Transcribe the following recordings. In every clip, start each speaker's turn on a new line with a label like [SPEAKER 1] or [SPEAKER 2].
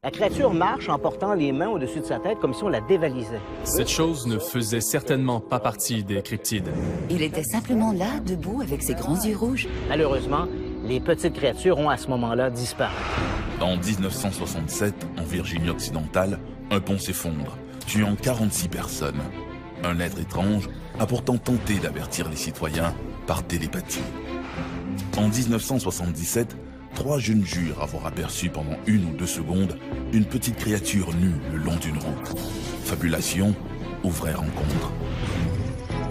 [SPEAKER 1] La créature marche en portant les mains au-dessus de sa tête comme si on la dévalisait.
[SPEAKER 2] Cette chose ne faisait certainement pas partie des cryptides.
[SPEAKER 3] Il était simplement là, debout, avec ses grands yeux rouges.
[SPEAKER 1] Malheureusement, les petites créatures ont à ce moment-là disparu.
[SPEAKER 4] En 1967, en Virginie-Occidentale, un pont s'effondre, tuant 46 personnes. Un être étrange a pourtant tenté d'avertir les citoyens par télépathie. En 1977, 3 jeunes jurent avoir aperçu pendant 1 ou 2 secondes une petite créature nue le long d'une route. Fabulation ou vraie rencontre.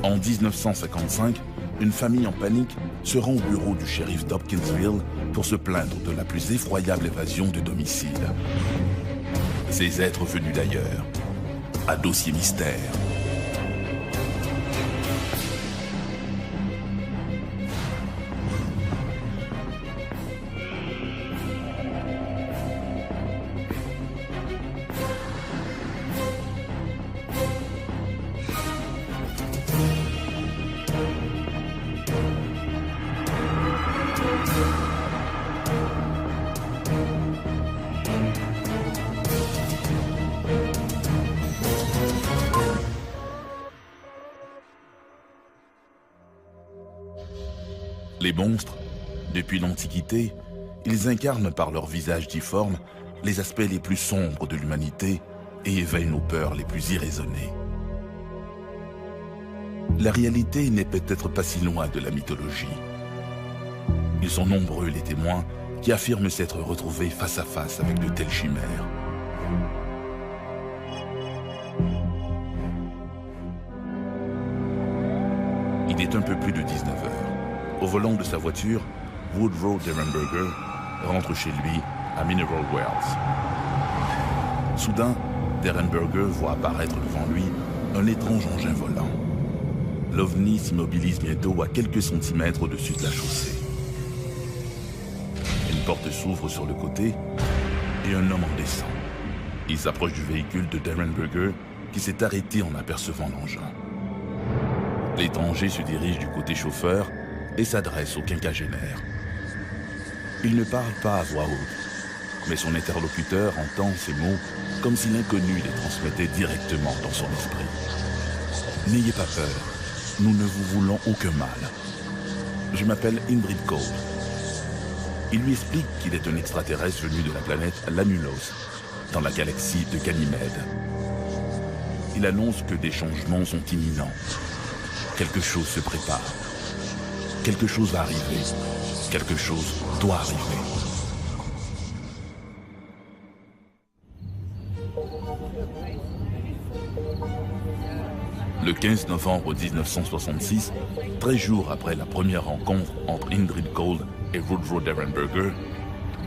[SPEAKER 4] En 1955, une famille en panique se rend au bureau du shérif d'Hopkinsville pour se plaindre de la plus effroyable évasion de domicile. Ces êtres venus d'ailleurs, à dossier mystère. Les monstres, depuis l'Antiquité, ils incarnent par leur visage difforme les aspects les plus sombres de l'humanité et éveillent nos peurs les plus irraisonnées. La réalité n'est peut-être pas si loin de la mythologie. Ils sont nombreux les témoins qui affirment s'être retrouvés face à face avec de telles chimères. Il est un peu plus de 19 heures. Au volant de sa voiture, Woodrow Derenberger rentre chez lui à Mineral Wells. Soudain, Derenberger voit apparaître devant lui un étrange engin volant. L'OVNI s'immobilise bientôt à quelques centimètres au-dessus de la chaussée. Une porte s'ouvre sur le côté et un homme en descend. Il s'approche du véhicule de Derenberger qui s'est arrêté en apercevant l'engin. L'étranger se dirige du côté chauffeur et s'adresse au quinquagénaire. Il ne parle pas à voix haute, mais son interlocuteur entend ces mots comme si l'inconnu les transmettait directement dans son esprit. « N'ayez pas peur, nous ne vous voulons aucun mal. Je m'appelle Indrid Cole. » Il lui explique qu'il est un extraterrestre venu de la planète Lanulos, dans la galaxie de Ganymède. Il annonce que des changements sont imminents. Quelque chose se prépare. Quelque chose va arriver. Quelque chose doit arriver. Le 15 novembre 1966, 13 jours après la première rencontre entre Indrid Cole et Woodrow Derenberger,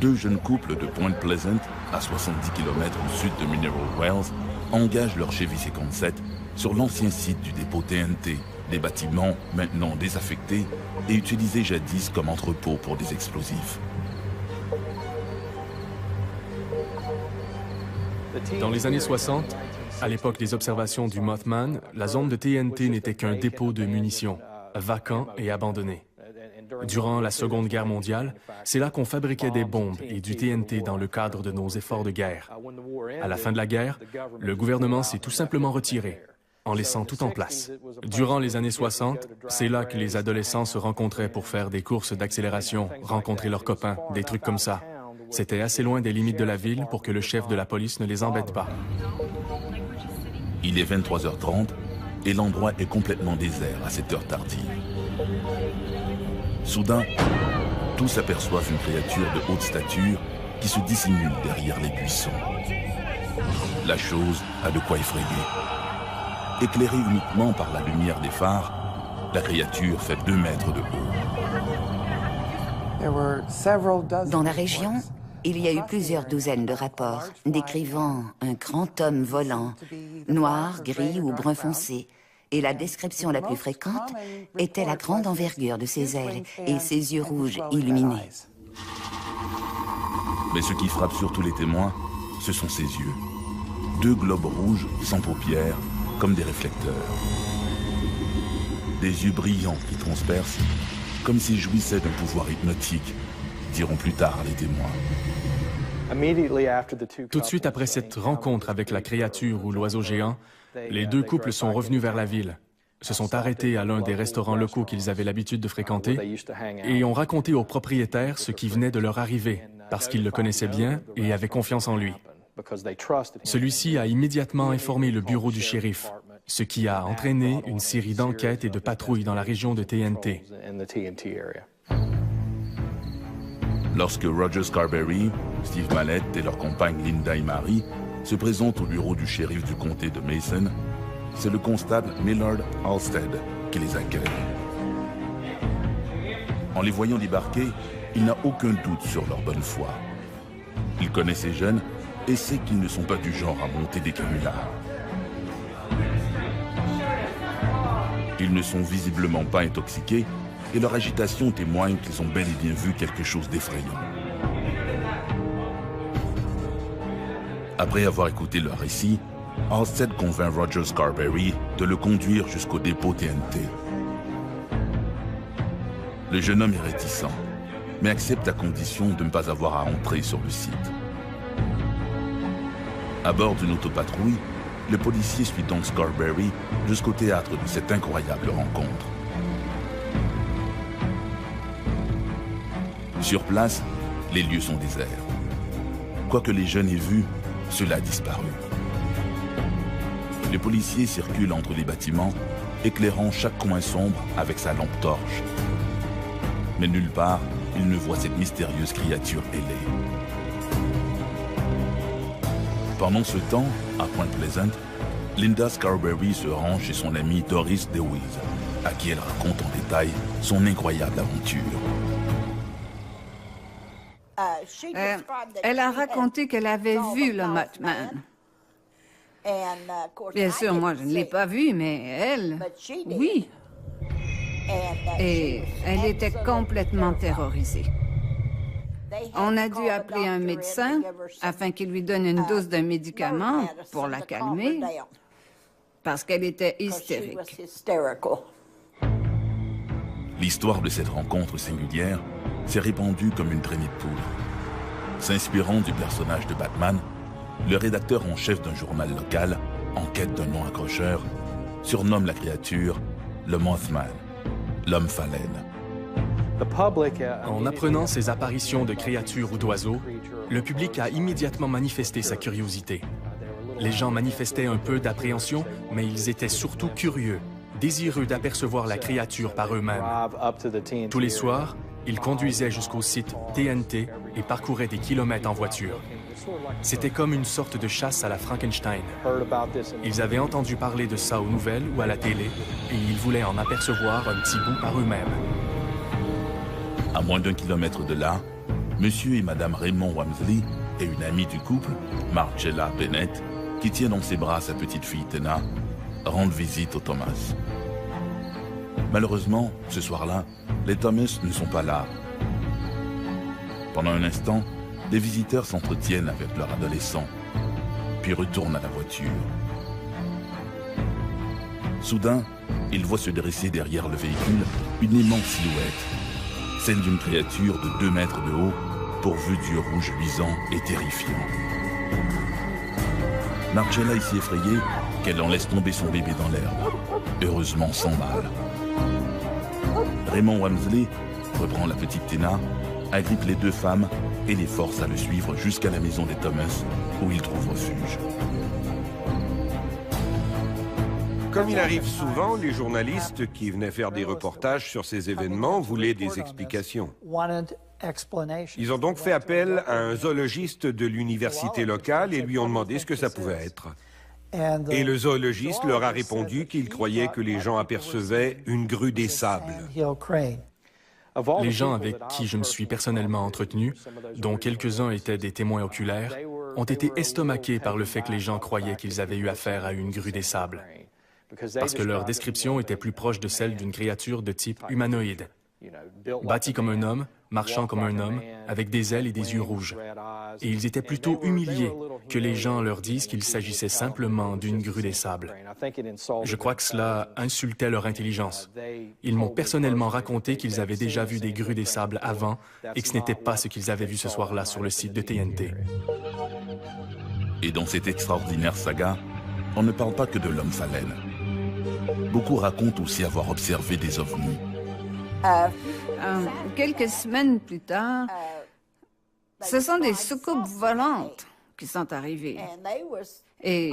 [SPEAKER 4] 2 jeunes couples de Point Pleasant, à 70 km au sud de Mineral Wells, engagent leur Chevy C57 sur l'ancien site du dépôt TNT, des bâtiments maintenant désaffectés et utilisés jadis comme entrepôt pour des explosifs.
[SPEAKER 2] Dans les années 60, à l'époque des observations du Mothman, la zone de TNT n'était qu'un dépôt de munitions, vacant et abandonné. Durant la Seconde Guerre mondiale, c'est là qu'on fabriquait des bombes et du TNT dans le cadre de nos efforts de guerre. À la fin de la guerre, le gouvernement s'est tout simplement retiré, en laissant tout en place. Durant les années 60, c'est là que les adolescents se rencontraient pour faire des courses d'accélération, rencontrer leurs copains, des trucs comme ça. C'était assez loin des limites de la ville pour que le chef de la police ne les embête pas.
[SPEAKER 4] Il est 23h30 et l'endroit est complètement désert à cette heure tardive. Soudain, tous aperçoivent une créature de haute stature qui se dissimule derrière les buissons. La chose a de quoi effrayer. Éclairée uniquement par la lumière des phares, la créature fait 2 mètres de haut.
[SPEAKER 3] Dans la région, il y a eu plusieurs douzaines de rapports décrivant un grand homme volant, noir, gris ou brun foncé. Et la description la plus fréquente était la grande envergure de ses ailes et ses yeux rouges illuminés.
[SPEAKER 4] Mais ce qui frappe surtout les témoins, ce sont ses yeux. 2 globes rouges, sans paupières, comme des réflecteurs. Des yeux brillants qui transpercent, comme s'ils jouissaient d'un pouvoir hypnotique, diront plus tard les témoins.
[SPEAKER 2] Tout de suite après cette rencontre avec la créature ou l'oiseau géant, les deux couples sont revenus vers la ville, se sont arrêtés à l'un des restaurants locaux qu'ils avaient l'habitude de fréquenter et ont raconté au propriétaire ce qui venait de leur arriver, parce qu'ils le connaissaient bien et avaient confiance en lui. Celui-ci a immédiatement informé le bureau du shérif, ce qui a entraîné une série d'enquêtes et de patrouilles dans la région de TNT.
[SPEAKER 4] Lorsque Roger Scarberry, Steve Mallette et leur compagne Linda et Mary se présentent au bureau du shérif du comté de Mason, c'est le constable Millard Halstead qui les accueille. En les voyant débarquer, il n'a aucun doute sur leur bonne foi. Il connaît ces jeunes et sait qu'ils ne sont pas du genre à monter des canulars. Ils ne sont visiblement pas intoxiqués et leur agitation témoigne qu'ils ont bel et bien vu quelque chose d'effrayant. Après avoir écouté leur récit, Halstead convainc Roger Scarberry de le conduire jusqu'au dépôt TNT. Le jeune homme est réticent, mais accepte à condition de ne pas avoir à entrer sur le site. À bord d'une autopatrouille, le policier suit donc Scarberry jusqu'au théâtre de cette incroyable rencontre. Sur place, les lieux sont déserts. Quoi que les jeunes aient vu, cela a disparu. Le policier circule entre les bâtiments, éclairant chaque coin sombre avec sa lampe torche. Mais nulle part, il ne voit cette mystérieuse créature ailée. Pendant ce temps, à Point Pleasant, Linda Scarberry se rend chez son amie Doris DeWeese, à qui elle raconte en détail son incroyable aventure.
[SPEAKER 5] Elle a raconté qu'elle avait vu le Mothman. Bien sûr, moi, je ne l'ai pas vu, mais elle, oui. Et elle était complètement terrorisée. On a dû appeler un médecin afin qu'il lui donne une dose d'un médicament pour la calmer, parce qu'elle était hystérique.
[SPEAKER 4] L'histoire de cette rencontre singulière s'est répandue comme une traînée de poudre. S'inspirant du personnage de Batman, le rédacteur en chef d'un journal local, en quête d'un nom accrocheur, surnomme la créature le Mothman, l'homme phalène.
[SPEAKER 2] En apprenant ces apparitions de créatures ou d'oiseaux, le public a immédiatement manifesté sa curiosité. Les gens manifestaient un peu d'appréhension, mais ils étaient surtout curieux, désireux d'apercevoir la créature par eux-mêmes. Tous les soirs, ils conduisaient jusqu'au site TNT et parcouraient des kilomètres en voiture. C'était comme une sorte de chasse à la Frankenstein. Ils avaient entendu parler de ça aux nouvelles ou à la télé, et ils voulaient en apercevoir un petit bout par eux-mêmes.
[SPEAKER 4] À moins d'1 kilomètre de là, Monsieur et Madame Raymond Wamsley et une amie du couple, Marcella Bennett, qui tient dans ses bras sa petite fille Tina, rendent visite aux Thomas. Malheureusement, ce soir-là, les Thomas ne sont pas là. Pendant un instant, les visiteurs s'entretiennent avec leur adolescent, puis retournent à la voiture. Soudain, ils voient se dresser derrière le véhicule une immense silhouette, celle d'une créature de 2 mètres de haut, pourvue d'yeux rouges luisants et terrifiants. Marcella est si effrayée qu'elle en laisse tomber son bébé dans l'herbe, heureusement sans mal. Raymond Wamsley reprend la petite Tina, agrippe les 2 femmes et les force à le suivre jusqu'à la maison des Thomas, où ils trouvent refuge.
[SPEAKER 6] Comme il arrive souvent, les journalistes qui venaient faire des reportages sur ces événements voulaient des explications. Ils ont donc fait appel à un zoologiste de l'université locale et lui ont demandé ce que ça pouvait être. Et le zoologiste leur a répondu qu'il croyait que les gens apercevaient une grue des sables.
[SPEAKER 2] Les gens avec qui je me suis personnellement entretenu, dont quelques-uns étaient des témoins oculaires, ont été estomaqués par le fait que les gens croyaient qu'ils avaient eu affaire à une grue des sables, parce que leur description était plus proche de celle d'une créature de type humanoïde, bâtie comme un homme, marchant comme un homme, avec des ailes et des yeux rouges. Et ils étaient plutôt humiliés que les gens leur disent qu'il s'agissait simplement d'une grue des sables. Je crois que cela insultait leur intelligence. Ils m'ont personnellement raconté qu'ils avaient déjà vu des grues des sables avant et que ce n'était pas ce qu'ils avaient vu ce soir-là sur le site de TNT.
[SPEAKER 4] Et dans cette extraordinaire saga, on ne parle pas que de l'homme phalène. Beaucoup racontent aussi avoir observé des ovnis.
[SPEAKER 5] Quelques semaines plus tard, ce sont des soucoupes volantes qui sont arrivées. Et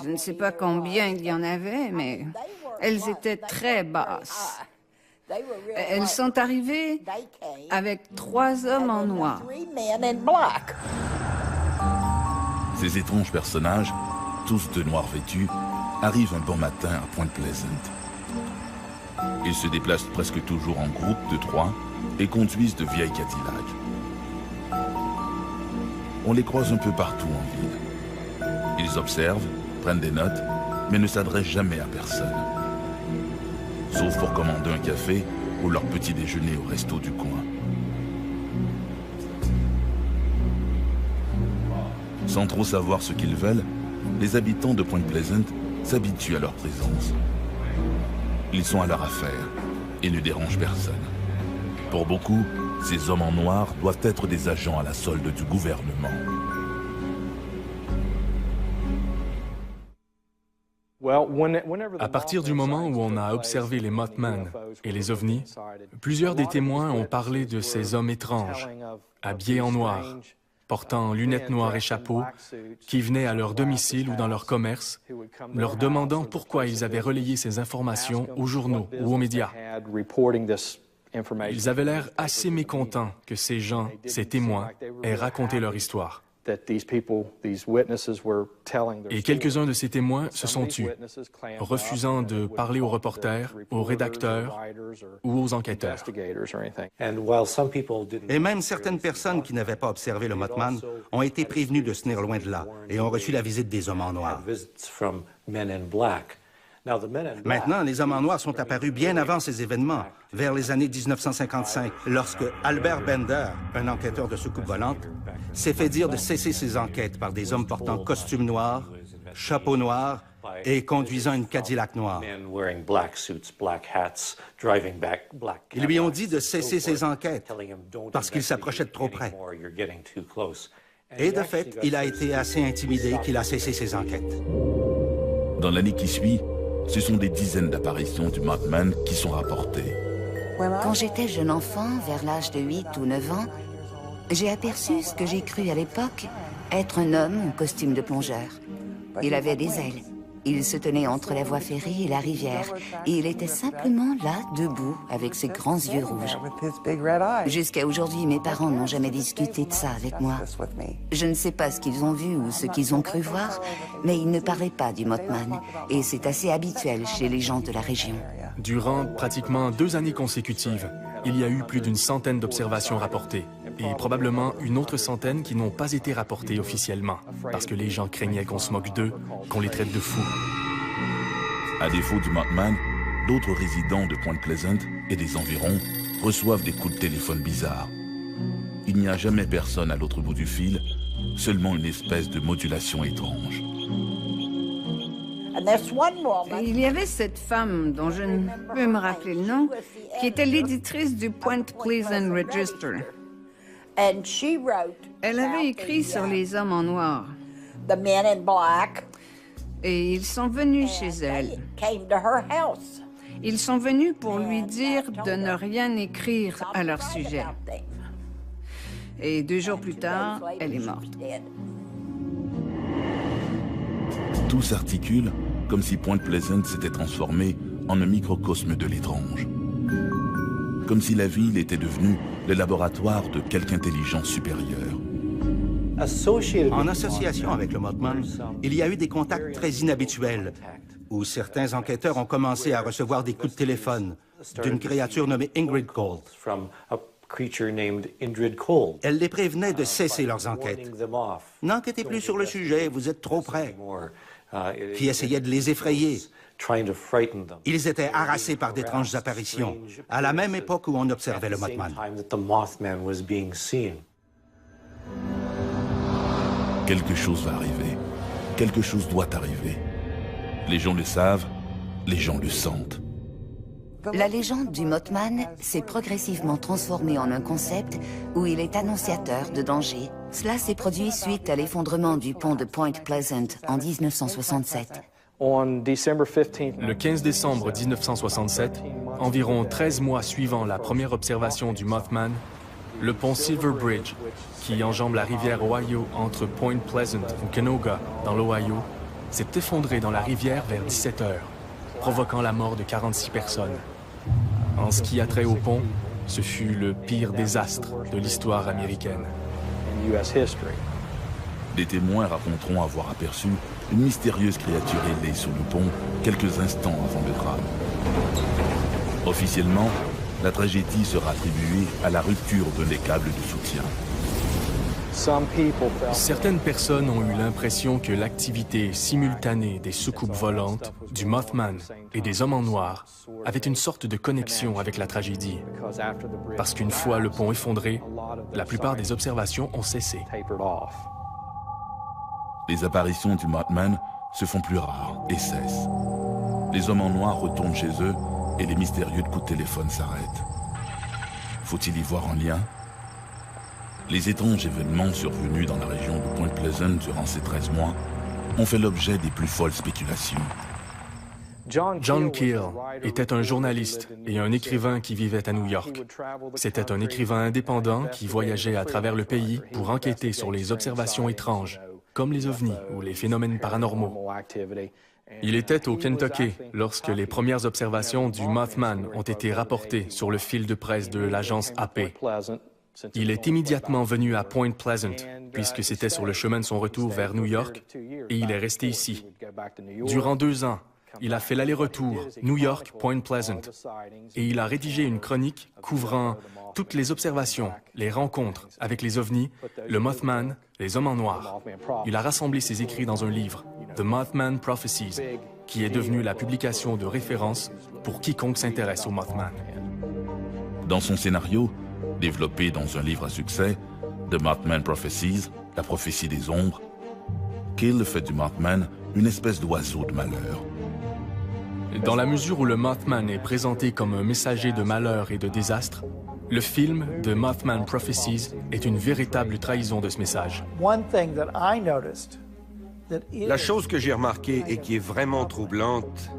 [SPEAKER 5] je ne sais pas combien il y en avait, mais elles étaient très basses. Elles sont arrivées avec 3 hommes en noir.
[SPEAKER 4] Ces étranges personnages, tous de noir vêtus, arrivent un bon matin à Point Pleasant. Ils se déplacent presque toujours en groupe de 3 et conduisent de vieilles Cadillacs. On les croise un peu partout en ville. Ils observent, prennent des notes, mais ne s'adressent jamais à personne. Sauf pour commander un café ou leur petit déjeuner au resto du coin. Sans trop savoir ce qu'ils veulent, les habitants de Point Pleasant s'habituent à leur présence. Ils sont à leur affaire et ne dérangent personne. Pour beaucoup, ces hommes en noir doivent être des agents à la solde du gouvernement.
[SPEAKER 2] À partir du moment où on a observé les Mothman et les ovnis, plusieurs des témoins ont parlé de ces hommes étranges, habillés en noir, portant lunettes noires et chapeaux, qui venaient à leur domicile ou dans leur commerce, leur demandant pourquoi ils avaient relayé ces informations aux journaux ou aux médias. Ils avaient l'air assez mécontents que ces gens, ces témoins, aient raconté leur histoire. Et quelques-uns de ces témoins se sont tus, refusant de parler aux reporters, aux rédacteurs ou aux enquêteurs.
[SPEAKER 7] Et même certaines personnes qui n'avaient pas observé le Mothman ont été prévenues de se tenir loin de là et ont reçu la visite des hommes en noir. Maintenant, les hommes en noir sont apparus bien avant ces événements, vers les années 1955, lorsque Albert Bender, un enquêteur de soucoupe volante, s'est fait dire de cesser ses enquêtes par des hommes portant costume noir, chapeau noir et conduisant une Cadillac noire. Ils lui ont dit de cesser ses enquêtes parce qu'il s'approchait de trop près. Et de fait, il a été assez intimidé qu'il a cessé ses enquêtes.
[SPEAKER 4] Dans l'année qui suit, ce sont des dizaines d'apparitions du Mothman qui sont rapportées.
[SPEAKER 3] Quand j'étais jeune enfant, vers l'âge de 8 ou 9 ans, j'ai aperçu ce que j'ai cru à l'époque être un homme en costume de plongeur. Il avait des ailes. Il se tenait entre la voie ferrée et la rivière. Et il était simplement là, debout, avec ses grands yeux rouges. Jusqu'à aujourd'hui, mes parents n'ont jamais discuté de ça avec moi. Je ne sais pas ce qu'ils ont vu ou ce qu'ils ont cru voir, mais ils ne parlaient pas du Mothman. Et c'est assez habituel chez les gens de la région.
[SPEAKER 2] Durant pratiquement 2 années consécutives, il y a eu plus d'une centaine d'observations rapportées, et probablement une autre centaine qui n'ont pas été rapportées officiellement, parce que les gens craignaient qu'on se moque d'eux, qu'on les traite de fous.
[SPEAKER 4] À défaut du Mothman, d'autres résidents de Point Pleasant et des environs reçoivent des coups de téléphone bizarres. Il n'y a jamais personne à l'autre bout du fil, seulement une espèce de modulation étrange.
[SPEAKER 5] Il y avait cette femme, dont je ne peux me rappeler le nom, qui était l'éditrice du Point Pleasant Register. Elle avait écrit sur les hommes en noir. Et ils sont venus chez elle. Ils sont venus pour lui dire de ne rien écrire à leur sujet. Et 2 jours plus tard, elle est morte.
[SPEAKER 4] Tout s'articule comme si Point Pleasant s'était transformé en un microcosme de l'étrange. Comme si la ville était devenue le laboratoire de quelque intelligence supérieure.
[SPEAKER 7] En association avec le Mothman, il y a eu des contacts très inhabituels, où certains enquêteurs ont commencé à recevoir des coups de téléphone d'une créature nommée Ingrid Cold. Elle les prévenait de cesser leurs enquêtes. N'enquêtez plus sur le sujet, vous êtes trop près. Qui essayait de les effrayer Ils étaient harassés par d'étranges apparitions, à la même époque où on observait le Mothman.
[SPEAKER 4] Quelque chose va arriver. Quelque chose doit arriver. Les gens le savent, les gens le sentent.
[SPEAKER 3] La légende du Mothman s'est progressivement transformée en un concept où il est annonciateur de danger. Cela s'est produit suite à l'effondrement du pont de Point Pleasant en 1967.
[SPEAKER 2] Le 15 décembre 1967, environ 13 mois suivant la première observation du Mothman, le pont Silver Bridge, qui enjambe la rivière Ohio entre Point Pleasant et Canoga, dans l'Ohio, s'est effondré dans la rivière vers 17 heures, provoquant la mort de 46 personnes. En ce qui a trait au pont, ce fut le pire désastre de l'histoire américaine.
[SPEAKER 4] Des témoins raconteront avoir aperçu une mystérieuse créature ailée sur le pont quelques instants avant le drame. Officiellement, la tragédie sera attribuée à la rupture de les câbles de soutien.
[SPEAKER 2] Certaines personnes ont eu l'impression que l'activité simultanée des soucoupes volantes, du Mothman et des hommes en noir avait une sorte de connexion avec la tragédie. Parce qu'une fois le pont effondré, la plupart des observations ont cessé.
[SPEAKER 4] Les apparitions du Mothman se font plus rares et cessent. Les hommes en noir retournent chez eux et les mystérieux coups de téléphone s'arrêtent. Faut-il y voir un lien? Les étranges événements survenus dans la région de Point Pleasant durant ces 13 mois ont fait l'objet des plus folles spéculations.
[SPEAKER 2] John Keel était un journaliste et un écrivain qui vivait à New York. C'était un écrivain indépendant qui voyageait à travers le pays pour enquêter sur les observations étranges, comme les ovnis ou les phénomènes paranormaux. Il était au Kentucky lorsque les premières observations du Mothman ont été rapportées sur le fil de presse de l'agence AP. Il est immédiatement venu à Point Pleasant, puisque c'était sur le chemin de son retour vers New York, et il est resté ici. Durant 2 ans, il a fait l'aller-retour New York-Point Pleasant, et il a rédigé une chronique couvrant toutes les observations, les rencontres avec les ovnis, le Mothman, les hommes en noir. Il a rassemblé ses écrits dans un livre, The Mothman Prophecies, qui est devenu la publication de référence pour quiconque s'intéresse au Mothman.
[SPEAKER 4] Dans son scénario, développé dans un livre à succès, The Mothman Prophecies, la prophétie des ombres, Keel fait du Mothman une espèce d'oiseau de malheur.
[SPEAKER 2] Dans la mesure où le Mothman est présenté comme un messager de malheur et de désastre, le film The Mothman Prophecies est une véritable trahison de ce message.
[SPEAKER 6] La chose que j'ai remarquée et qui est vraiment troublante,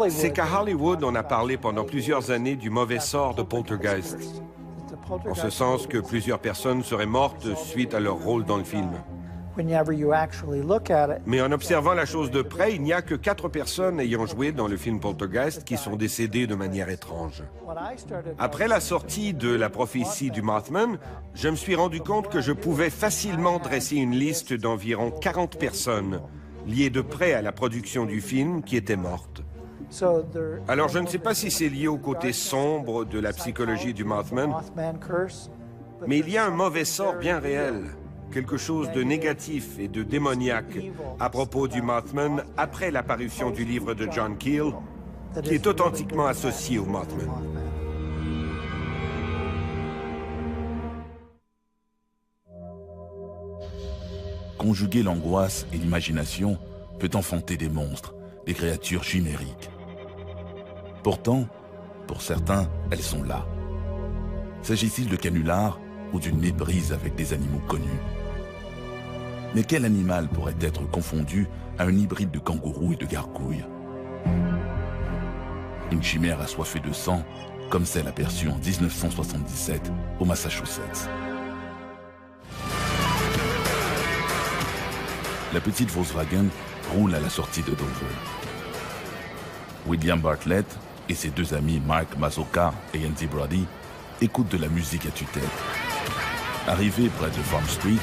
[SPEAKER 6] c'est qu'à Hollywood, on a parlé pendant plusieurs années du mauvais sort de Poltergeist, en ce sens que plusieurs personnes seraient mortes suite à leur rôle dans le film. Mais en observant la chose de près, il n'y a que 4 personnes ayant joué dans le film Poltergeist qui sont décédées de manière étrange. Après la sortie de la prophétie du Mothman, je me suis rendu compte que je pouvais facilement dresser une liste d'environ 40 personnes liées de près à la production du film qui étaient mortes. Alors je ne sais pas si c'est lié au côté sombre de la psychologie du Mothman, mais il y a un mauvais sort bien réel, quelque chose de négatif et de démoniaque à propos du Mothman après la parution du livre de John Keel, qui est authentiquement associé au Mothman.
[SPEAKER 4] Conjuguer l'angoisse et l'imagination peut enfanter des monstres, des créatures chimériques. Pourtant, pour certains, elles sont là. S'agit-il de canulars ou d'une méprise avec des animaux connus? Mais quel animal pourrait être confondu à un hybride de kangourou et de gargouille? Une chimère assoiffée de sang, comme celle aperçue en 1977 au Massachusetts. La petite Volkswagen roule à la sortie de Dover. William Bartlett et ses 2 amis Mark Mazoka et Andy Brody écoutent de la musique à tue-tête. Arrivé près de Farm Street,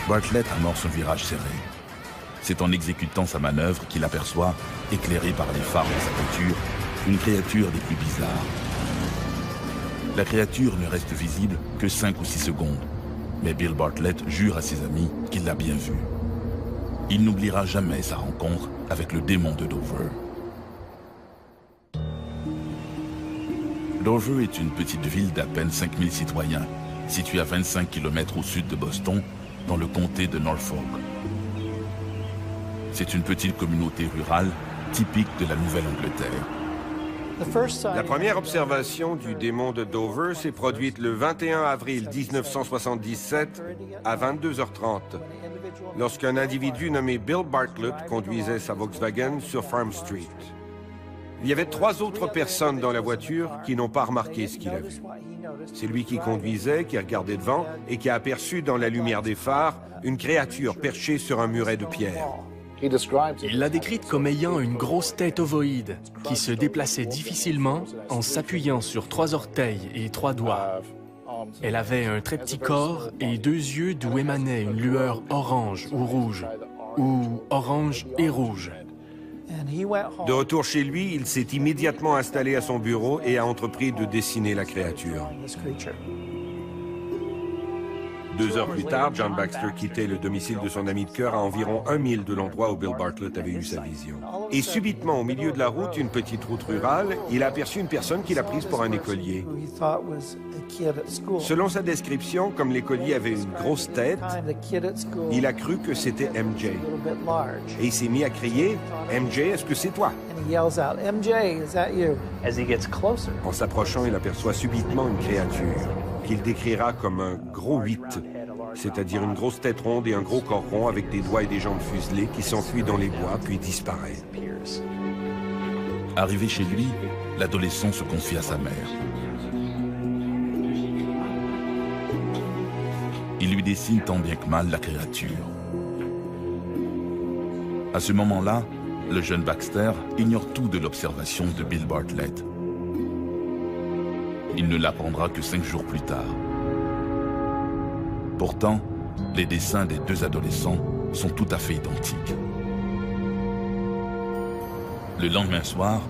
[SPEAKER 4] Bartlett amorce un virage serré. C'est en exécutant sa manœuvre qu'il aperçoit, éclairé par les phares de sa voiture, une créature des plus bizarres. La créature ne reste visible que 5 ou 6 secondes, mais Bill Bartlett jure à ses amis qu'il l'a bien vue. il n'oubliera jamais sa rencontre avec le démon de Dover. Dover est une petite ville d'à peine 5000 citoyens, située à 25 km au sud de Boston, dans le comté de Norfolk. C'est une petite communauté rurale typique de la Nouvelle-Angleterre.
[SPEAKER 6] La première observation du démon de Dover s'est produite le 21 avril 1977 à 22h30, lorsqu'un individu nommé Bill Bartlett conduisait sa Volkswagen sur Farm Street. Il y avait 3 autres personnes dans la voiture qui n'ont pas remarqué ce qu'il a vu. C'est lui qui conduisait, qui regardait devant et qui a aperçu dans la lumière des phares une créature perchée sur un muret de pierre.
[SPEAKER 2] Il l'a décrite comme ayant une grosse tête ovoïde qui se déplaçait difficilement en s'appuyant sur 3 orteils et 3 doigts. Elle avait un très petit corps et 2 yeux d'où émanait une lueur orange ou rouge, ou orange et rouge.
[SPEAKER 6] De retour chez lui, il s'est immédiatement installé à son bureau et a entrepris de dessiner la créature. 2 heures plus tard, John Baxter quittait le domicile de son ami de cœur à environ 1 mile de l'endroit où Bill Bartlett avait eu sa vision. Et subitement, au milieu de la route, une petite route rurale, il a aperçu une personne qu'il a prise pour un écolier. Selon sa description, comme l'écolier avait une grosse tête, il a cru que c'était MJ. Et il s'est mis à crier « MJ, est-ce que c'est toi ?» En s'approchant, il aperçoit subitement une créature qu'il décrira comme un gros 8, c'est-à-dire une grosse tête ronde et un gros corps rond avec des doigts et des jambes fuselées qui s'enfuit dans les bois puis disparaît.
[SPEAKER 4] Arrivé chez lui, l'adolescent se confie à sa mère. Il lui dessine tant bien que mal la créature. À ce moment-là, le jeune Baxter ignore tout de l'observation de Bill Bartlett. Il ne l'apprendra que 5 jours plus tard. Pourtant, les dessins des 2 adolescents sont tout à fait identiques. Le lendemain soir,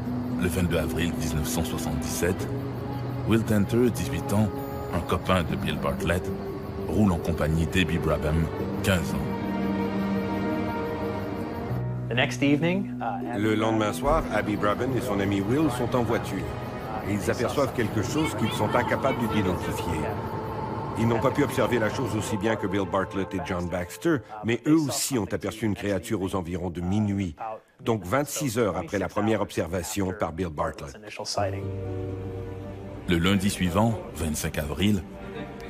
[SPEAKER 4] le 22 avril 1977, Will Tenter, 18 ans, un copain de Bill Bartlett, roule en compagnie d'Abby Brabham, 15 ans.
[SPEAKER 6] Le lendemain soir, Abby Brabham et son ami Will sont en voiture. Et ils aperçoivent quelque chose qu'ils sont incapables d'identifier. Ils n'ont pas pu observer la chose aussi bien que Bill Bartlett et John Baxter, mais eux aussi ont aperçu une créature aux environs de minuit, donc 26 heures après la première observation par Bill Bartlett.
[SPEAKER 4] Le lundi suivant, 25 avril,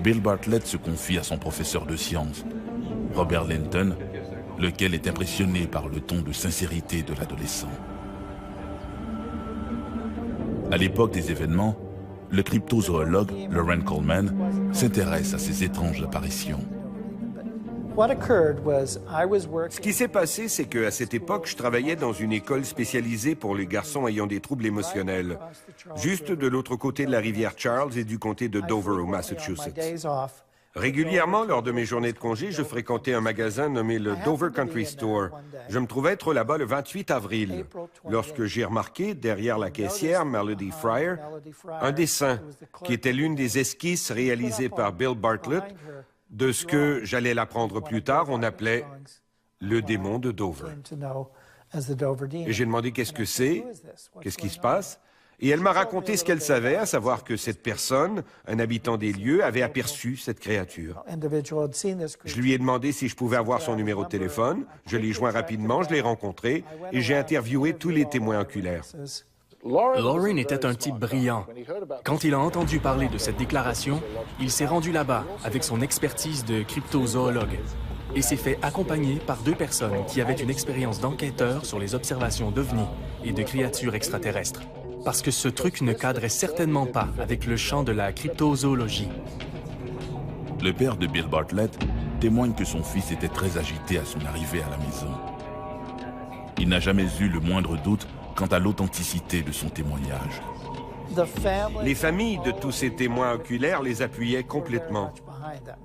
[SPEAKER 4] Bill Bartlett se confie à son professeur de sciences, Robert Linton, lequel est impressionné par le ton de sincérité de l'adolescent. À l'époque des événements, le cryptozoologue Loren Coleman s'intéresse à ces étranges apparitions.
[SPEAKER 6] Ce qui s'est passé, c'est qu'à cette époque, je travaillais dans une école spécialisée pour les garçons ayant des troubles émotionnels, juste de l'autre côté de la rivière Charles et du comté de Dover, au Massachusetts. Régulièrement, lors de mes journées de congé, je fréquentais un magasin nommé le Dover Country Store. Je me trouvais être là-bas le 28 avril, lorsque j'ai remarqué, derrière la caissière, Melody Fryer, un dessin qui était l'une des esquisses réalisées par Bill Bartlett de ce que, j'allais l'apprendre plus tard, on appelait le démon de Dover. Et j'ai demandé qu'est-ce que c'est, qu'est-ce qui se passe. Et elle m'a raconté ce qu'elle savait, à savoir que cette personne, un habitant des lieux, avait aperçu cette créature. Je lui ai demandé si je pouvais avoir son numéro de téléphone. Je l'ai joint rapidement, je l'ai rencontré et j'ai interviewé tous les témoins oculaires.
[SPEAKER 2] Loren était un type brillant. Quand il a entendu parler de cette déclaration, il s'est rendu là-bas avec son expertise de cryptozoologue et s'est fait accompagner par 2 personnes qui avaient une expérience d'enquêteur sur les observations d'ovnis et de créatures extraterrestres. Parce que ce truc ne cadrait certainement pas avec le champ de la cryptozoologie.
[SPEAKER 4] Le père de Bill Bartlett témoigne que son fils était très agité à son arrivée à la maison. Il n'a jamais eu le moindre doute quant à l'authenticité de son témoignage.
[SPEAKER 6] Les familles de tous ces témoins oculaires les appuyaient complètement.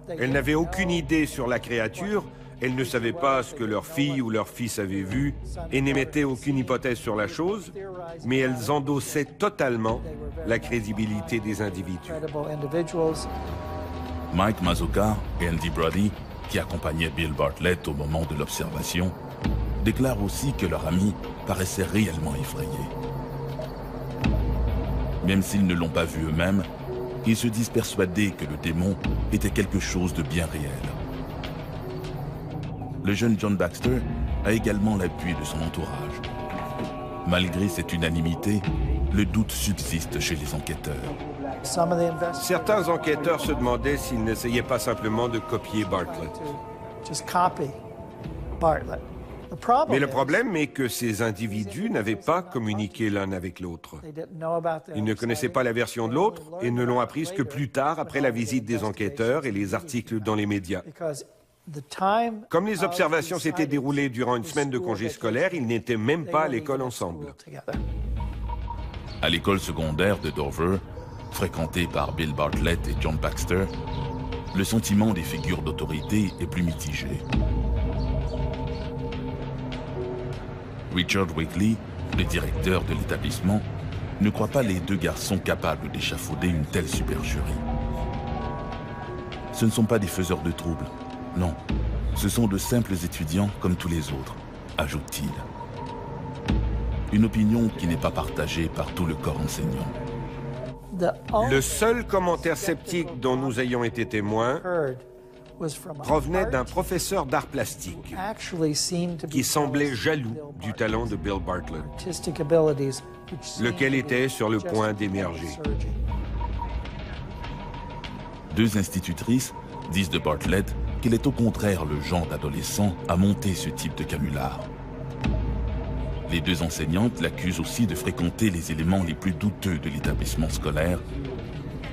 [SPEAKER 6] Elles n'avaient aucune idée sur la créature, elles ne savaient pas ce que leur fille ou leur fils avait vu et n'émettaient aucune hypothèse sur la chose, mais elles endossaient totalement la crédibilité des individus.
[SPEAKER 4] Mike Mazzocca et Andy Brody qui accompagnait Bill Bartlett au moment de l'observation, déclarent aussi que leur ami paraissait réellement effrayé. Même s'ils ne l'ont pas vu eux-mêmes, ils se disent persuadés que le démon était quelque chose de bien réel. Le jeune John Baxter a également l'appui de son entourage. Malgré cette unanimité, le doute subsiste chez les enquêteurs.
[SPEAKER 6] Certains enquêteurs se demandaient s'ils n'essayaient pas simplement de copier Bartlett. Mais le problème est que ces individus n'avaient pas communiqué l'un avec l'autre. Ils ne connaissaient pas la version de l'autre et ne l'ont apprise que plus tard, après la visite des enquêteurs et les articles dans les médias. Comme les observations s'étaient déroulées durant une semaine de congé scolaire, ils n'étaient même pas à l'école ensemble.
[SPEAKER 4] À l'école secondaire de Dover, fréquentée par Bill Bartlett et John Baxter, le sentiment des figures d'autorité est plus mitigé. Richard Wakely, le directeur de l'établissement, ne croit pas les deux garçons capables d'échafauder une telle supercherie. Ce ne sont pas des faiseurs de troubles, non. Ce sont de simples étudiants comme tous les autres, ajoute-t-il. Une opinion qui n'est pas partagée par tout le corps enseignant.
[SPEAKER 6] Le seul commentaire sceptique dont nous ayons été témoins provenait d'un professeur d'art plastique qui semblait jaloux du talent de Bill Bartlett, lequel était sur le point d'émerger.
[SPEAKER 4] Deux institutrices disent de Bartlett qu'il est au contraire le genre d'adolescent à monter ce type de canular. Les deux enseignantes l'accusent aussi de fréquenter les éléments les plus douteux de l'établissement scolaire,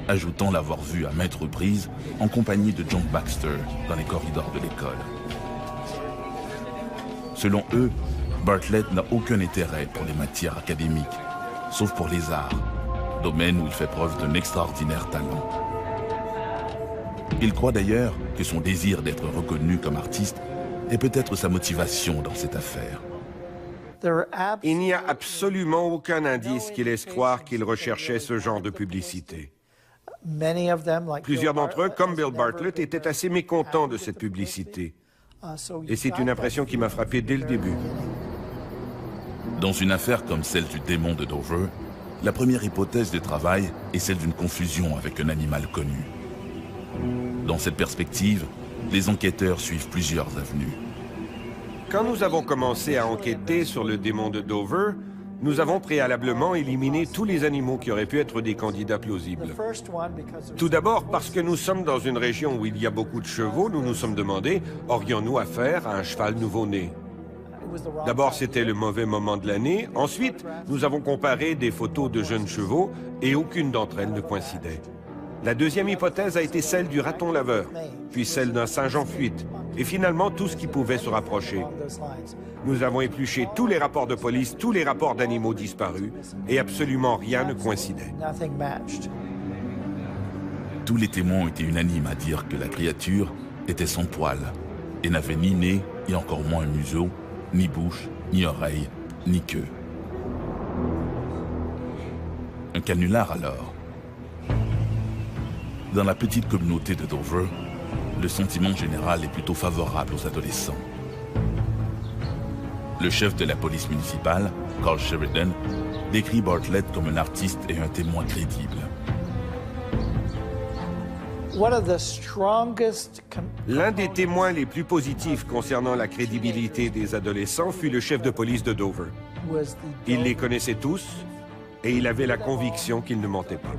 [SPEAKER 4] ajoutant l'avoir vu à maintes reprises en compagnie de John Baxter dans les corridors de l'école. Selon eux, Bartlett n'a aucun intérêt pour les matières académiques, sauf pour les arts, domaine où il fait preuve d'un extraordinaire talent. Il croit d'ailleurs que son désir d'être reconnu comme artiste est peut-être sa motivation dans cette affaire.
[SPEAKER 6] Il n'y a absolument aucun indice qui laisse croire qu'il recherchait ce genre de publicité. Plusieurs d'entre eux, comme Bill Bartlett, étaient assez mécontents de cette publicité. Et c'est une impression qui m'a frappé dès le début.
[SPEAKER 4] Dans une affaire comme celle du démon de Dover, la première hypothèse de travail est celle d'une confusion avec un animal connu. Dans cette perspective, les enquêteurs suivent plusieurs avenues.
[SPEAKER 6] Quand nous avons commencé à enquêter sur le démon de Dover, nous avons préalablement éliminé tous les animaux qui auraient pu être des candidats plausibles. Tout d'abord, parce que nous sommes dans une région où il y a beaucoup de chevaux, nous nous sommes demandé, aurions-nous affaire à un cheval nouveau-né? D'abord, c'était le mauvais moment de l'année. Ensuite, nous avons comparé des photos de jeunes chevaux et aucune d'entre elles ne coïncidait. La deuxième hypothèse a été celle du raton laveur, puis celle d'un singe en fuite, et finalement tout ce qui pouvait se rapprocher. Nous avons épluché tous les rapports de police, tous les rapports d'animaux disparus, et absolument rien ne coïncidait.
[SPEAKER 4] Tous les témoins ont été unanimes à dire que la créature était sans poils et n'avait ni nez, et encore moins un museau, ni bouche, ni oreille, ni queue. Un canular alors. Dans la petite communauté de Dover, le sentiment général est plutôt favorable aux adolescents. Le chef de la police municipale, Carl Sheridan, décrit Bartlett comme un artiste et un témoin crédible.
[SPEAKER 6] L'un des témoins les plus positifs concernant la crédibilité des adolescents fut le chef de police de Dover. Il les connaissait tous et il avait la conviction qu'ils ne mentaient pas.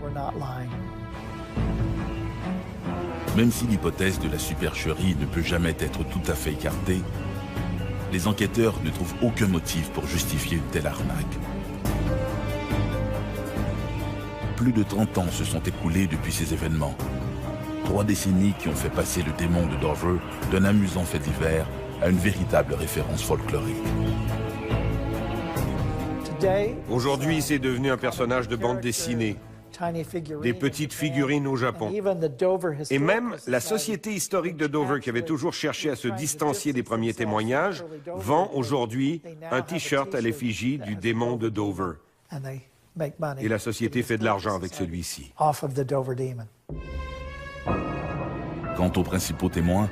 [SPEAKER 4] Même si l'hypothèse de la supercherie ne peut jamais être tout à fait écartée, les enquêteurs ne trouvent aucun motif pour justifier une telle arnaque. Plus de 30 ans se sont écoulés depuis ces événements. 3 décennies qui ont fait passer le démon de Dover d'un amusant fait divers à une véritable référence folklorique.
[SPEAKER 6] Aujourd'hui, c'est devenu un personnage de bande dessinée, des petites figurines au Japon. Et même la Société historique de Dover, qui avait toujours cherché à se distancier des premiers témoignages, vend aujourd'hui un T-shirt à l'effigie du démon de Dover. Et la société fait de l'argent avec celui-ci.
[SPEAKER 4] Quant aux principaux témoins,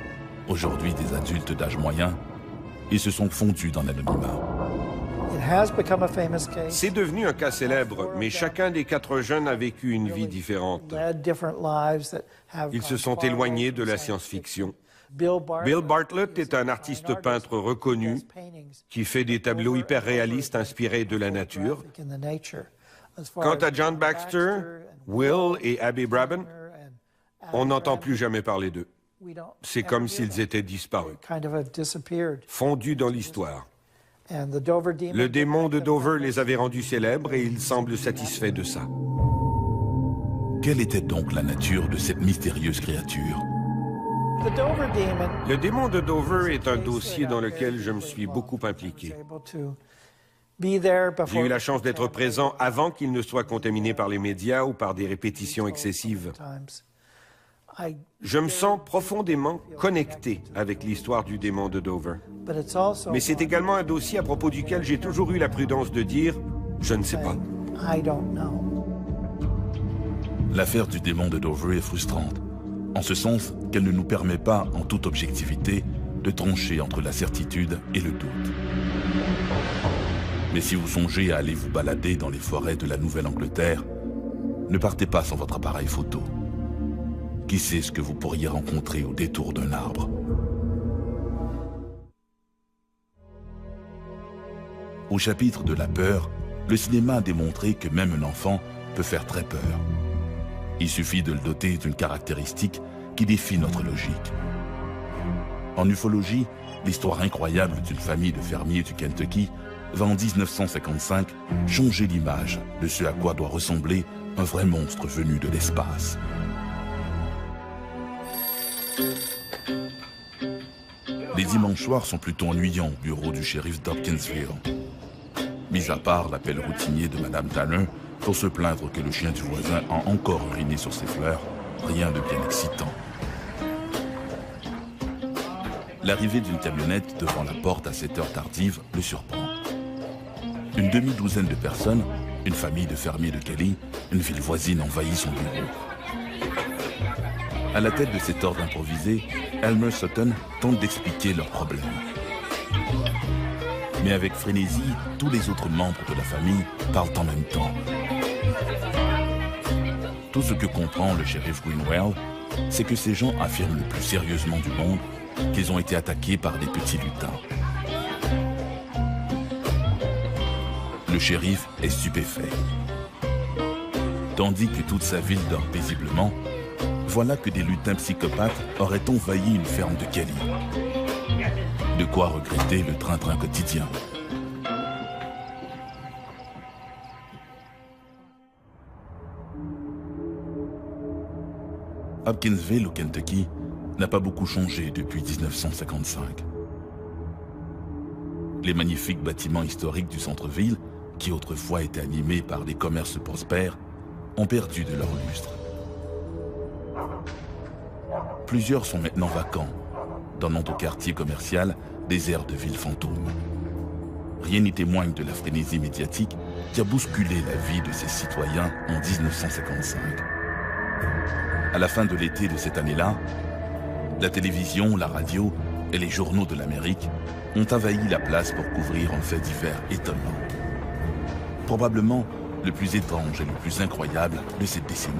[SPEAKER 4] aujourd'hui des adultes d'âge moyen, et se sont fondus dans l'anonymat.
[SPEAKER 6] C'est devenu un cas célèbre, mais chacun des 4 jeunes a vécu une vie différente. Ils se sont éloignés de la science-fiction. Bill Bartlett est un artiste peintre reconnu qui fait des tableaux hyper réalistes inspirés de la nature. Quant à John Baxter, Will et Abby Braben, on n'entend plus jamais parler d'eux. C'est comme s'ils étaient disparus, fondus dans l'histoire. Le démon de Dover les avait rendus célèbres et il semble satisfait de ça.
[SPEAKER 4] Quelle était donc la nature de cette mystérieuse créature?
[SPEAKER 6] Le démon de Dover est un dossier dans lequel je me suis beaucoup impliqué. J'ai eu la chance d'être présent avant qu'il ne soit contaminé par les médias ou par des répétitions excessives. Je me sens profondément connecté avec l'histoire du démon de Dover. Mais c'est également un dossier à propos duquel j'ai toujours eu la prudence de dire « je ne sais pas ».
[SPEAKER 4] L'affaire du démon de Dover est frustrante, en ce sens qu'elle ne nous permet pas, en toute objectivité, de trancher entre la certitude et le doute. Mais si vous songez à aller vous balader dans les forêts de la Nouvelle-Angleterre, ne partez pas sans votre appareil photo. Qui sait ce que vous pourriez rencontrer au détour d'un arbre? Au chapitre de la peur, le cinéma a démontré que même un enfant peut faire très peur. Il suffit de le doter d'une caractéristique qui défie notre logique. En ufologie, l'histoire incroyable d'une famille de fermiers du Kentucky va en 1955 changer l'image de ce à quoi doit ressembler un vrai monstre venu de l'espace. Les dimanches soirs sont plutôt ennuyants au bureau du shérif d'Hopkinsville. Mis à part l'appel routinier de Madame Tanner pour se plaindre que le chien du voisin a encore uriné sur ses fleurs, rien de bien excitant. L'arrivée d'une camionnette devant la porte à cette heure tardive le surprend. Une demi-douzaine de personnes, une famille de fermiers de Kelly, une ville voisine envahit son bureau. À la tête de cet ordre improvisé, Elmer Sutton tente d'expliquer leurs problèmes. Mais avec frénésie, tous les autres membres de la famille parlent en même temps. Tout ce que comprend le shérif Greenwell, c'est que ces gens affirment le plus sérieusement du monde qu'ils ont été attaqués par des petits lutins. Le shérif est stupéfait. Tandis que toute sa ville dort paisiblement, voilà que des lutins psychopathes auraient envahi une ferme de Kelly. De quoi regretter le train-train quotidien. Hopkinsville, au Kentucky, n'a pas beaucoup changé depuis 1955. Les magnifiques bâtiments historiques du centre-ville, qui autrefois étaient animés par des commerces prospères, ont perdu de leur lustre. Plusieurs sont maintenant vacants, donnant au quartier commercial des airs de ville fantôme. Rien n'y témoigne de la frénésie médiatique qui a bousculé la vie de ces citoyens en 1955. À la fin de l'été de cette année-là, la télévision, la radio et les journaux de l'Amérique ont envahi la place pour couvrir un fait divers étonnant. Probablement le plus étrange et le plus incroyable de cette décennie.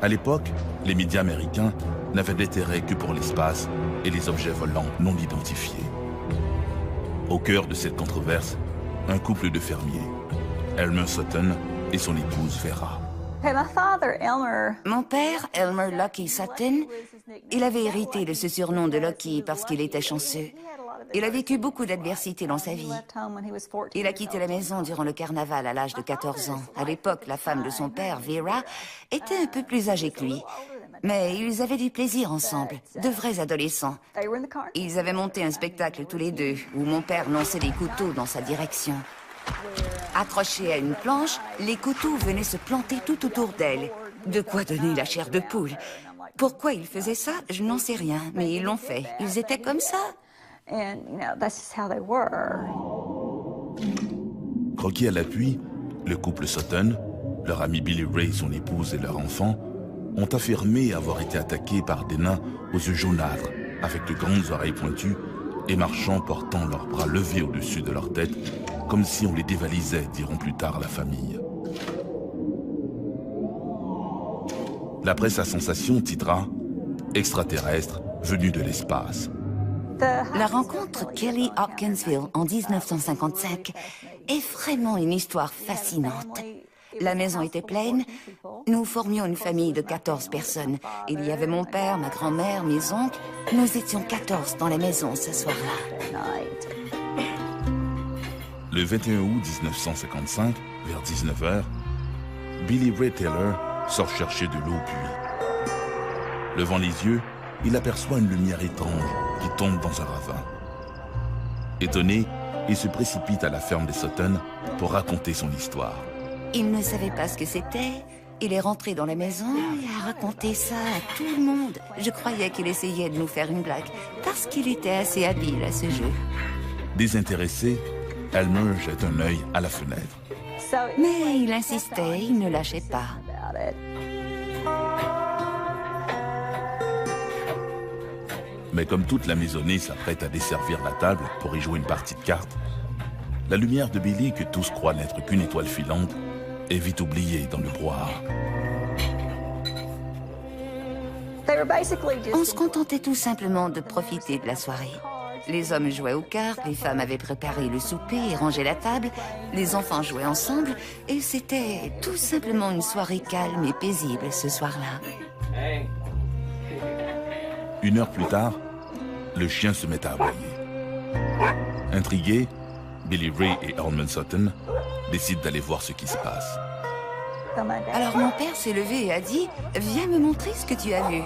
[SPEAKER 4] À l'époque, les médias américains n'avaient d'intérêt que pour l'espace et les objets volants non identifiés. Au cœur de cette controverse, un couple de fermiers, Elmer Sutton et son épouse Vera.
[SPEAKER 3] Mon père, Elmer Lucky Sutton, il avait hérité de ce surnom de Lucky parce qu'il était chanceux. Il a vécu beaucoup d'adversités dans sa vie. Il a quitté la maison durant le carnaval à l'âge de 14 ans. À l'époque, la femme de son père, Vera, était un peu plus âgée que lui. Mais ils avaient du plaisir ensemble, de vrais adolescents. Ils avaient monté un spectacle tous les deux, où mon père lançait des couteaux dans sa direction. Accrochés à une planche, les couteaux venaient se planter tout autour d'elle. De quoi donner la chair de poule. Pourquoi ils faisaient ça, je n'en sais rien, mais ils l'ont fait. Ils étaient comme ça.
[SPEAKER 4] Croquis à l'appui, le couple Sutton, leur ami Billy Ray, son épouse et leur enfant, ont affirmé avoir été attaqués par des nains aux yeux jaunâtres avec de grandes oreilles pointues et marchant portant leurs bras levés au-dessus de leur tête, comme si on les dévalisait, diront plus tard la famille. La presse à sensation titra « Extraterrestre venu de l'espace ».
[SPEAKER 3] La rencontre Kelly Hopkinsville en 1955 est vraiment une histoire fascinante. La maison était pleine. Nous formions une famille de 14 personnes. Il y avait mon père, ma grand-mère, mes oncles. Nous étions 14 dans la maison ce soir-là.
[SPEAKER 4] Le 21 août 1955, vers 19h, Billy Ray Taylor sort chercher de l'eau au puits. Levant les yeux, il aperçoit une lumière étrange qui tombe dans un ravin. Étonné, il se précipite à la ferme des Sutton pour raconter son histoire.
[SPEAKER 3] Il ne savait pas ce que c'était. Il est rentré dans la maison et a raconté ça à tout le monde. Je croyais qu'il essayait de nous faire une blague, parce qu'il était assez habile à ce jeu.
[SPEAKER 4] Désintéressé, Elmer jette un œil à la fenêtre.
[SPEAKER 3] Mais il insistait, il ne lâchait pas.
[SPEAKER 4] Mais comme toute la maisonnée s'apprête à desservir la table pour y jouer une partie de cartes, la lumière de Billy, que tous croient n'être qu'une étoile filante, est vite oubliée dans le brouhaha.
[SPEAKER 3] On se contentait tout simplement de profiter de la soirée. Les hommes jouaient aux cartes, les femmes avaient préparé le souper et rangé la table, les enfants jouaient ensemble, et c'était tout simplement une soirée calme et paisible ce soir-là.
[SPEAKER 4] Une heure plus tard, le chien se met à aboyer. Intrigués, Billy Ray et Elmer Sutton décident d'aller voir ce qui se passe.
[SPEAKER 3] Alors mon père s'est levé et a dit « Viens me montrer ce que tu as vu ».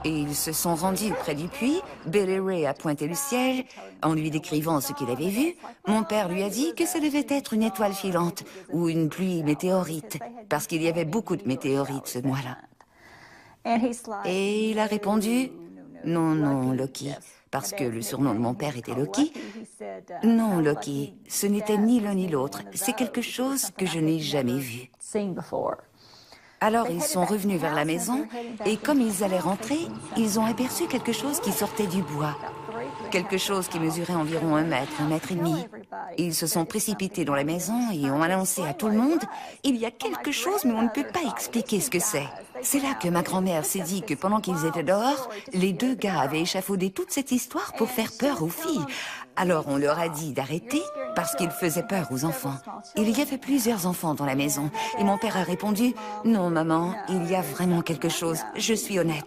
[SPEAKER 3] Et ils se sont rendus près du puits. Billy Ray a pointé le ciel en lui décrivant ce qu'il avait vu. Mon père lui a dit que ça devait être une étoile filante ou une pluie météorite, parce qu'il y avait beaucoup de météorites ce mois-là. Et il a répondu « Non, non, Loki », parce que le surnom de mon père était Loki. « Non, Loki, ce n'était ni l'un ni l'autre. C'est quelque chose que je n'ai jamais vu. » Alors ils sont revenus vers la maison et comme ils allaient rentrer, ils ont aperçu quelque chose qui sortait du bois. Quelque chose qui mesurait environ 1 mètre, 1 mètre et demi. Ils se sont précipités dans la maison et ont annoncé à tout le monde « Il y a quelque chose, mais on ne peut pas expliquer ce que c'est. » C'est là que ma grand-mère s'est dit que pendant qu'ils étaient dehors, les 2 gars avaient échafaudé toute cette histoire pour faire peur aux filles. Alors on leur a dit d'arrêter parce qu'ils faisaient peur aux enfants. Il y avait plusieurs enfants dans la maison et mon père a répondu « Non, maman, il y a vraiment quelque chose, je suis honnête. »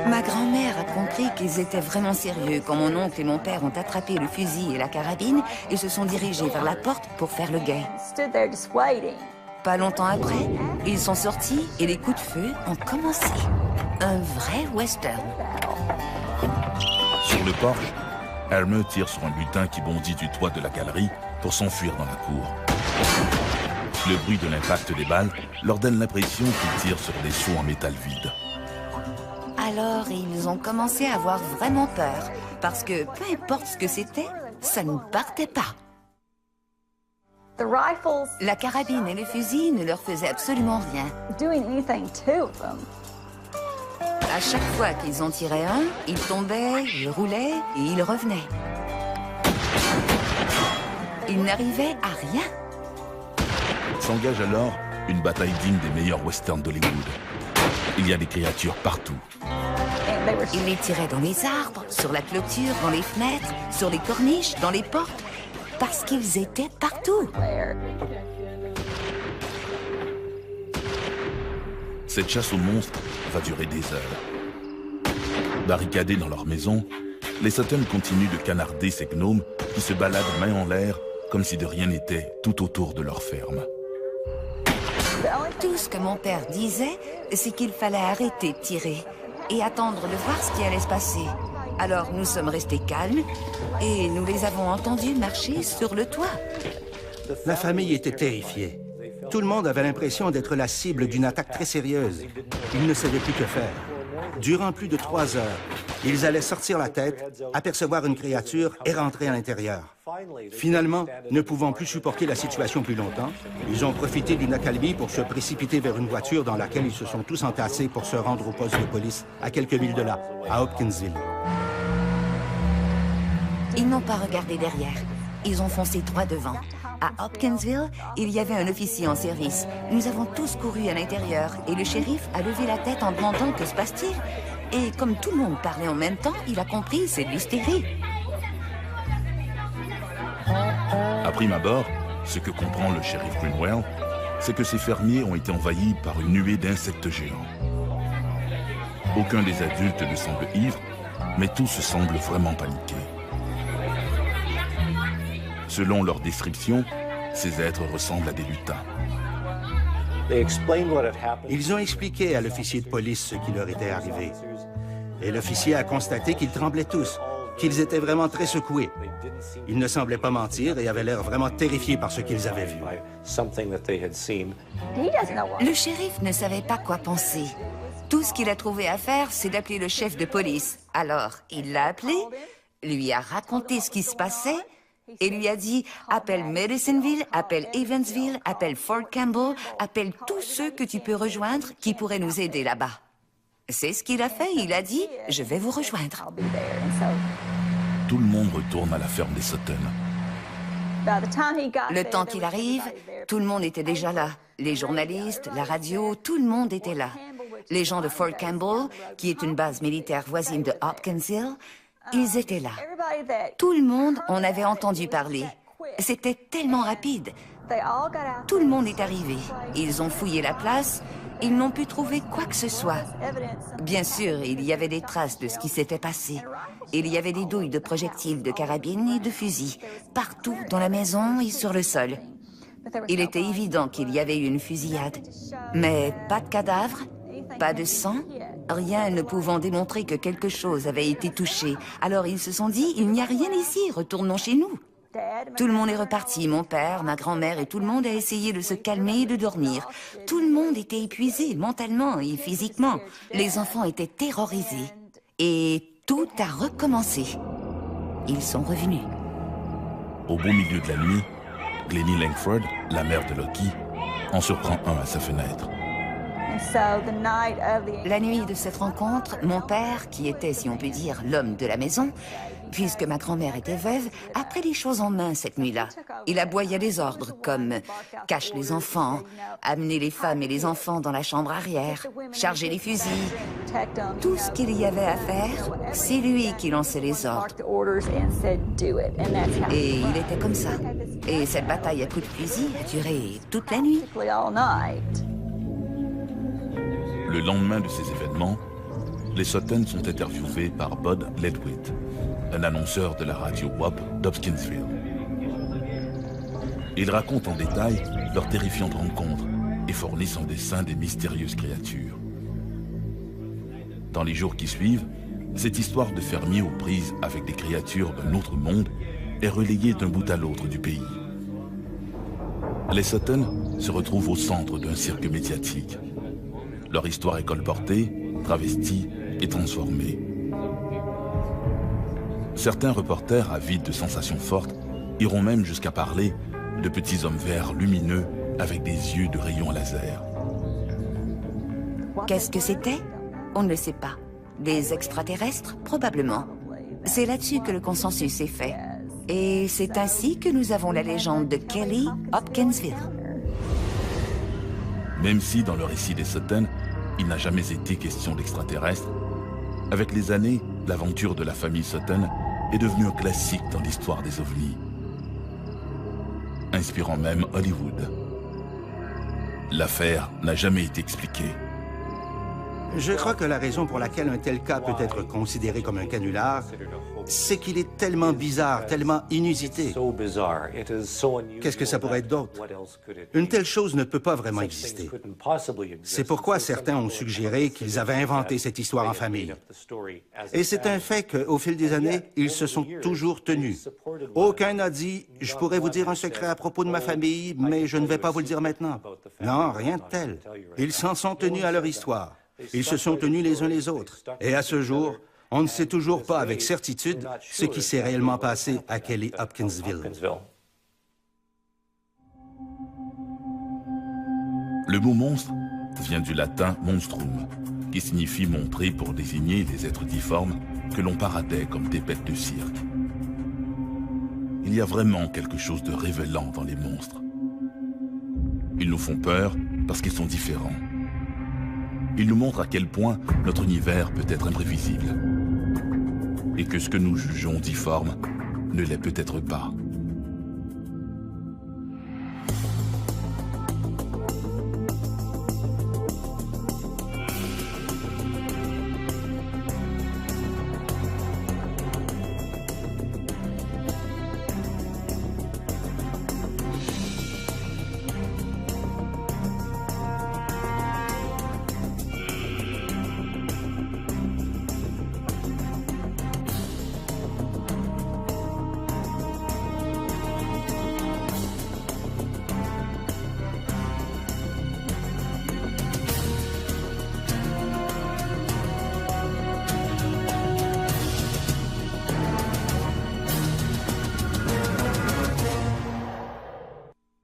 [SPEAKER 3] Ma grand-mère a compris qu'ils étaient vraiment sérieux quand mon oncle et mon père ont attrapé le fusil et la carabine et se sont dirigés vers la porte pour faire le guet. Pas longtemps après, ils sont sortis et les coups de feu ont commencé. Un vrai western.
[SPEAKER 4] Sur le porche, Elmer tire sur un butin qui bondit du toit de la galerie pour s'enfuir dans la cour. Le bruit de l'impact des balles leur donne l'impression qu'ils tirent sur des seaux en métal vide.
[SPEAKER 3] Alors, ils ont commencé à avoir vraiment peur, parce que peu importe ce que c'était, ça ne partait pas. La carabine et le fusil ne leur faisaient absolument rien. À chaque fois qu'ils en tiraient un, ils tombaient, ils roulaient et ils revenaient. Ils n'arrivaient à rien.
[SPEAKER 4] S'engage alors une bataille digne des meilleurs westerns d'Hollywood. Il y a des créatures partout.
[SPEAKER 3] Ils les tiraient dans les arbres, sur la clôture, dans les fenêtres, sur les corniches, dans les portes, parce qu'ils étaient partout.
[SPEAKER 4] Cette chasse aux monstres va durer des heures. Barricadés dans leur maison, les Sutton continuent de canarder ces gnomes qui se baladent main en l'air comme si de rien n'était tout autour de leur ferme.
[SPEAKER 3] Tout ce que mon père disait, c'est qu'il fallait arrêter de tirer et attendre de voir ce qui allait se passer. Alors nous sommes restés calmes et nous les avons entendus marcher sur le toit.
[SPEAKER 7] La famille était terrifiée. Tout le monde avait l'impression d'être la cible d'une attaque très sérieuse. Ils ne savaient plus que faire. Durant plus de 3 heures, Ils allaient sortir la tête, apercevoir une créature et rentrer à l'intérieur. Finalement, ne pouvant plus supporter la situation plus longtemps, ils ont profité d'une accalmie pour se précipiter vers une voiture dans laquelle ils se sont tous entassés pour se rendre au poste de police à quelques milles de là, à Hopkinsville.
[SPEAKER 3] Ils n'ont pas regardé derrière. Ils ont foncé droit devant. À Hopkinsville, il y avait un officier en service. Nous avons tous couru à l'intérieur et le shérif a levé la tête en demandant que se passe-t-il. Et comme tout le monde parlait en même temps, il a compris, c'est de l'hystérie.
[SPEAKER 4] À prime abord, ce que comprend le shérif Greenwell, c'est que ces fermiers ont été envahis par une nuée d'insectes géants. Aucun des adultes ne semble ivre, mais tous semblent vraiment paniqués. Selon leur description, ces êtres ressemblent à des lutins.
[SPEAKER 7] Ils ont expliqué à l'officier de police ce qui leur était arrivé. Et l'officier a constaté qu'ils tremblaient tous, qu'ils étaient vraiment très secoués. Ils ne semblaient pas mentir et avaient l'air vraiment terrifiés par ce qu'ils avaient vu.
[SPEAKER 3] Le shérif ne savait pas quoi penser. Tout ce qu'il a trouvé à faire, c'est d'appeler le chef de police. Alors, il l'a appelé, lui a raconté ce qui se passait et lui a dit « Appelle Medicineville, appelle Evansville, appelle Fort Campbell, appelle tous ceux que tu peux rejoindre qui pourraient nous aider là-bas. » C'est ce qu'il a fait, il a dit « Je vais vous rejoindre. »
[SPEAKER 4] Tout le monde retourne à la ferme des Sutton.
[SPEAKER 3] Le temps qu'il arrive, tout le monde était déjà là. Les journalistes, la radio, tout le monde était là. Les gens de Fort Campbell, qui est une base militaire voisine de Hopkinsville, ils étaient là. Tout le monde en avait entendu parler. C'était tellement rapide. Tout le monde est arrivé. Ils ont fouillé la place. Ils n'ont pu trouver quoi que ce soit. Bien sûr, il y avait des traces de ce qui s'était passé. Il y avait des douilles de projectiles, de carabines et de fusils, partout dans la maison et sur le sol. Il était évident qu'il y avait eu une fusillade. Mais pas de cadavre, pas de sang, rien ne pouvant démontrer que quelque chose avait été touché. Alors ils se sont dit, il n'y a rien ici, retournons chez nous. Tout le monde est reparti, mon père, ma grand-mère et tout le monde a essayé de se calmer et de dormir. Tout le monde était épuisé, mentalement et physiquement. Les enfants étaient terrorisés. Et tout a recommencé. Ils sont revenus.
[SPEAKER 4] Au beau milieu de la nuit, Glennie Langford, la mère de Loki, en surprend un à sa fenêtre.
[SPEAKER 3] La nuit de cette rencontre, mon père, qui était, si on peut dire, l'homme de la maison, puisque ma grand-mère était veuve, a pris les choses en main cette nuit-là. Il aboyait des ordres comme « cache les enfants »,« amener les femmes et les enfants dans la chambre arrière »,« charger les fusils ». Tout ce qu'il y avait à faire, c'est lui qui lançait les ordres. Et il était comme ça. Et cette bataille à coups de fusil a duré toute la nuit.
[SPEAKER 4] Le lendemain de ces événements, les Sutton sont interviewés par Bud Ledwith, un annonceur de la radio WAP d'Hopkinsville. Ils racontent en détail leur terrifiante rencontre et fournissent un dessin des mystérieuses créatures. Dans les jours qui suivent, cette histoire de fermiers aux prises avec des créatures d'un autre monde est relayée d'un bout à l'autre du pays. Les Sutton se retrouvent au centre d'un cirque médiatique. Leur histoire est colportée, travestie et transformée. Certains reporters, avides de sensations fortes, iront même jusqu'à parler de petits hommes verts lumineux avec des yeux de rayons laser.
[SPEAKER 3] Qu'est-ce que c'était? On ne le sait pas. Des extraterrestres? Probablement. C'est là-dessus que le consensus est fait. Et c'est ainsi que nous avons la légende de Kelly Hopkinsville.
[SPEAKER 4] Même si, dans le récit des Sutton, il n'a jamais été question d'extraterrestres, avec les années, l'aventure de la famille Sutton est devenue un classique dans l'histoire des ovnis, inspirant même Hollywood. L'affaire n'a jamais été expliquée.
[SPEAKER 7] Je crois que la raison pour laquelle un tel cas peut être considéré comme un canular, c'est qu'il est tellement bizarre, tellement inusité. Qu'est-ce que ça pourrait être d'autre? Une telle chose ne peut pas vraiment exister. C'est pourquoi certains ont suggéré qu'ils avaient inventé cette histoire en famille. Et c'est un fait qu'au fil des années, ils se sont toujours tenus. Aucun n'a dit « Je pourrais vous dire un secret à propos de ma famille, mais je ne vais pas vous le dire maintenant. » Non, rien de tel. Ils s'en sont tenus à leur histoire. Ils se sont tenus les uns les autres. Et à ce jour, On ne sait toujours pas avec certitude ce qui s'est réellement passé à Kelly Hopkinsville.
[SPEAKER 4] Le mot monstre vient du latin monstrum, qui signifie montrer pour désigner les êtres difformes que l'on paradait comme des bêtes de cirque. Il y a vraiment quelque chose de révélant dans les monstres. Ils nous font peur parce qu'ils sont différents. Ils nous montrent à quel point notre univers peut être imprévisible. Et que ce que nous jugeons difforme ne l'est peut-être pas.